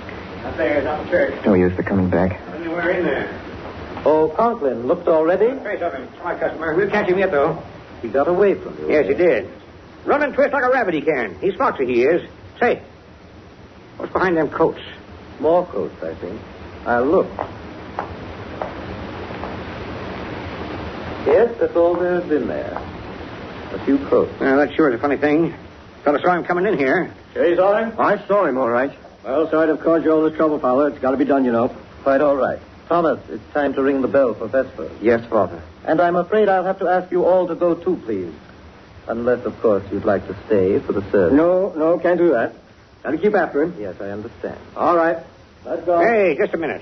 Up there, down the church. No use for coming back. We're in there. Oh, Conklin, looked already? Trace of him. It's my customer. We'll catch him yet, though. He got away from you. Yes, he did. Run and twist like a rabbit, he can. He's foxy, he is. Say, what's behind them coats? More coats, I think. I'll look. Yes, that's all there's been there. A few coats. That sure is a funny thing. Fellow saw him coming in here. Sure you saw him? I saw him, all right. Well, sorry to have caused you all this trouble, Father. It's got to be done, you know. Quite all right. Thomas, it's time to ring the bell for Vespers. Yes, Father. And I'm afraid I'll have to ask you all to go too, please. Unless, of course, you'd like to stay for the service. No, can't do that. Got to keep after him. Yes, I understand. All right. Let's go. Hey, just a minute.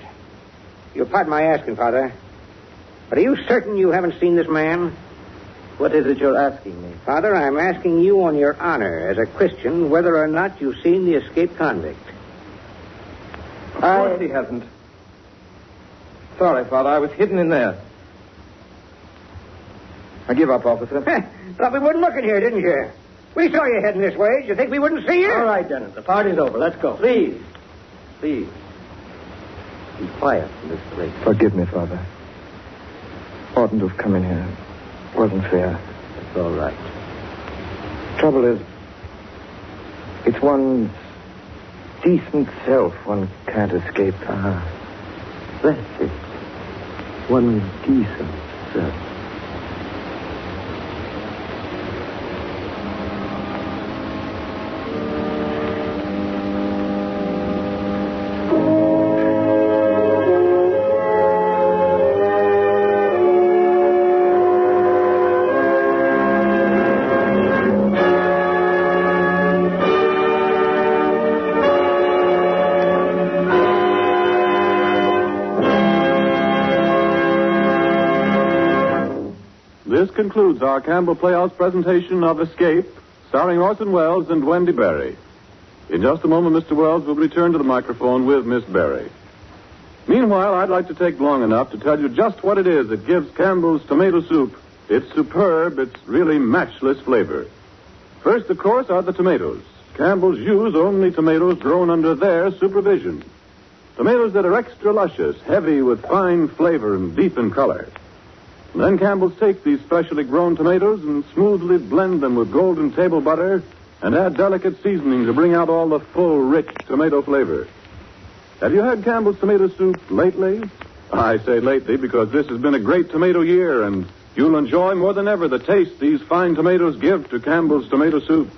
You'll pardon my asking, Father. But are you certain you haven't seen this man? What is it you're asking me? Father, I'm asking you on your honor as a Christian whether or not you've seen the escaped convict. Of course he hasn't. Sorry, Father. I was hidden in there. I give up, officer. Thought we wouldn't look in here, didn't you? We saw you heading this way. Did you think we wouldn't see you? All right, Dennis. The party's over. Let's go. Please. Please. Be quiet in this place. Forgive me, Father. Oughtn't to have come in here. Wasn't fair. It's all right. Trouble is, it's one's decent self one can't escape. That's it. One decent self. This concludes our Campbell Playhouse presentation of Escape, starring Orson Welles and Wendy Berry. In just a moment, Mr. Wells will return to the microphone with Miss Berry. Meanwhile, I'd like to take long enough to tell you just what it is that gives Campbell's tomato soup its superb, its really matchless flavor. First, of course, are the tomatoes. Campbell's use only tomatoes grown under their supervision. Tomatoes that are extra luscious, heavy with fine flavor and deep in color. And then Campbell's take these specially grown tomatoes and smoothly blend them with golden table butter and add delicate seasoning to bring out all the full, rich tomato flavor. Have you had Campbell's tomato soup lately? I say lately because this has been a great tomato year, and you'll enjoy more than ever the taste these fine tomatoes give to Campbell's tomato soup.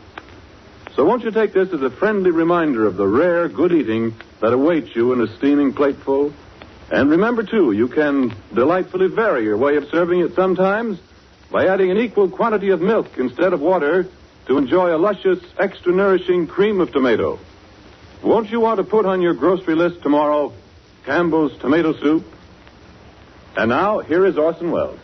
So won't you take this as a friendly reminder of the rare good eating that awaits you in a steaming plateful? And remember, too, you can delightfully vary your way of serving it sometimes by adding an equal quantity of milk instead of water to enjoy a luscious, extra nourishing cream of tomato. Won't you want to put on your grocery list tomorrow Campbell's tomato soup? And now, here is Orson Welles.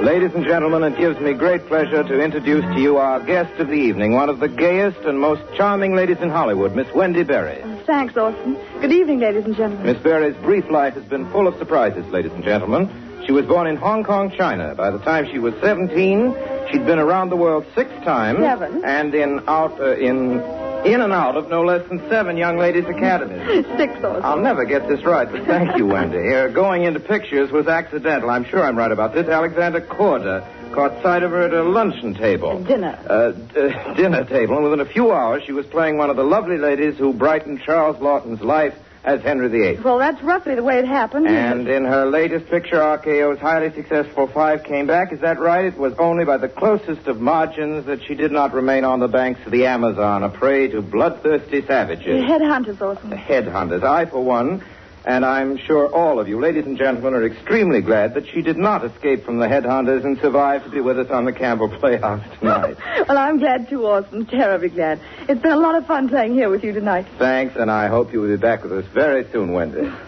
Ladies and gentlemen, it gives me great pleasure to introduce to you our guest of the evening, one of the gayest and most charming ladies in Hollywood, Miss Wendy Berry. Thanks, Orson. Good evening, ladies and gentlemen. Miss Berry's brief life has been full of surprises, ladies and gentlemen. She was born in Hong Kong, China. By the time she was 17, she'd been around the world 6 times. 7. And in and out of no less than 7 young ladies' academies. 6, Orson. I'll never get this right, but thank you, Wendy. Going into pictures was accidental. I'm sure I'm right about this. Alexander Korda caught sight of her at a luncheon table. Dinner. Dinner table. And within a few hours, she was playing one of the lovely ladies who brightened Charles Lawton's life as Henry VIII. Well, that's roughly the way it happened. And in her latest picture, RKO's highly successful 5 came back. Is that right? It was only by the closest of margins that she did not remain on the banks of the Amazon, a prey to bloodthirsty savages. The headhunters, Orson. The headhunters. I, for one, and I'm sure all of you, ladies and gentlemen, are extremely glad that she did not escape from the headhunters and survive to be with us on the Campbell Playhouse tonight. Well, I'm glad too, Orson. Terribly glad. It's been a lot of fun playing here with you tonight. Thanks, and I hope you will be back with us very soon, Wendy. Now,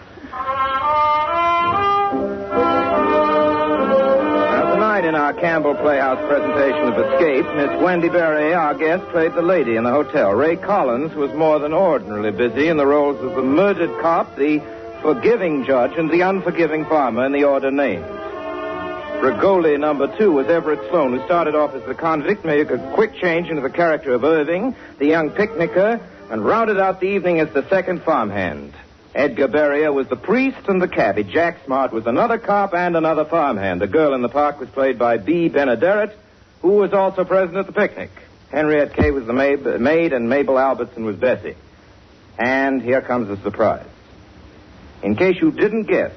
tonight in our Campbell Playhouse presentation of Escape, Miss Wendy Berry, our guest, played the lady in the hotel. Ray Collins was more than ordinarily busy in the roles of the murdered cop, the forgiving judge, and the unforgiving farmer in the order named. Brigoli number 2 was Everett Sloan, who started off as the convict, made a quick change into the character of Irving, the young picnicker, and rounded out the evening as the second farmhand. Edgar Beria was the priest and the cabbie. Jack Smart was another cop and another farmhand. The girl in the park was played by B. Benaderet, who was also present at the picnic. Henriette Kay was the maid, and Mabel Albertson was Bessie. And here comes the surprise. In case you didn't guess,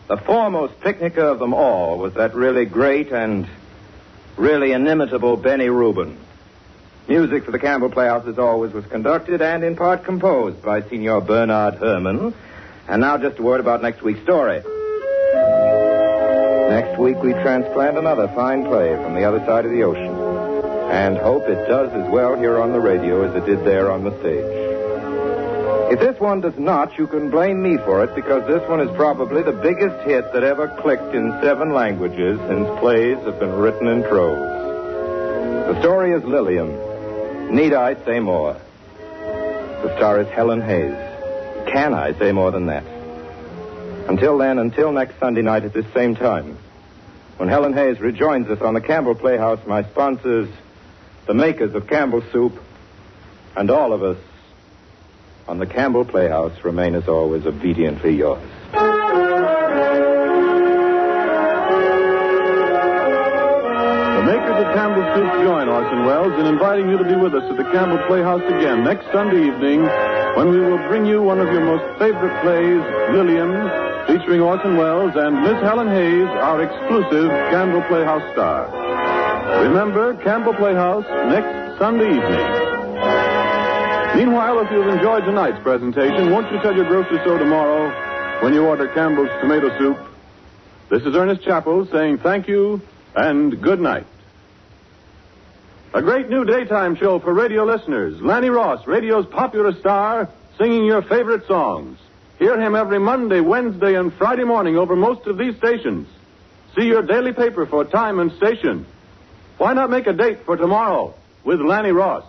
the foremost picnicker of them all was that really great and really inimitable Benny Rubin. Music for the Campbell Playhouse, as always, was conducted and in part composed by Senor Bernard Herrmann. And now just a word about next week's story. Next week we transplant another fine play from the other side of the ocean and hope it does as well here on the radio as it did there on the stage. If this one does not, you can blame me for it, because this one is probably the biggest hit that ever clicked in 7 languages since plays have been written in prose. The story is Lilium. Need I say more? The star is Helen Hayes. Can I say more than that? Until then, until next Sunday night at this same time, when Helen Hayes rejoins us on the Campbell Playhouse, my sponsors, the makers of Campbell Soup, and all of us on the Campbell Playhouse remain, as always, obediently yours. The makers of Campbell Soup join Orson Welles in inviting you to be with us at the Campbell Playhouse again next Sunday evening, when we will bring you one of your most favorite plays, Lilium, featuring Orson Welles and Miss Helen Hayes, our exclusive Campbell Playhouse star. Remember, Campbell Playhouse next Sunday evening. Meanwhile, if you've enjoyed tonight's presentation, won't you tell your grocer so tomorrow when you order Campbell's tomato soup? This is Ernest Chappell saying thank you and good night. A great new daytime show for radio listeners. Lanny Ross, radio's popular star, singing your favorite songs. Hear him every Monday, Wednesday, and Friday morning over most of these stations. See your daily paper for time and station. Why not make a date for tomorrow with Lanny Ross?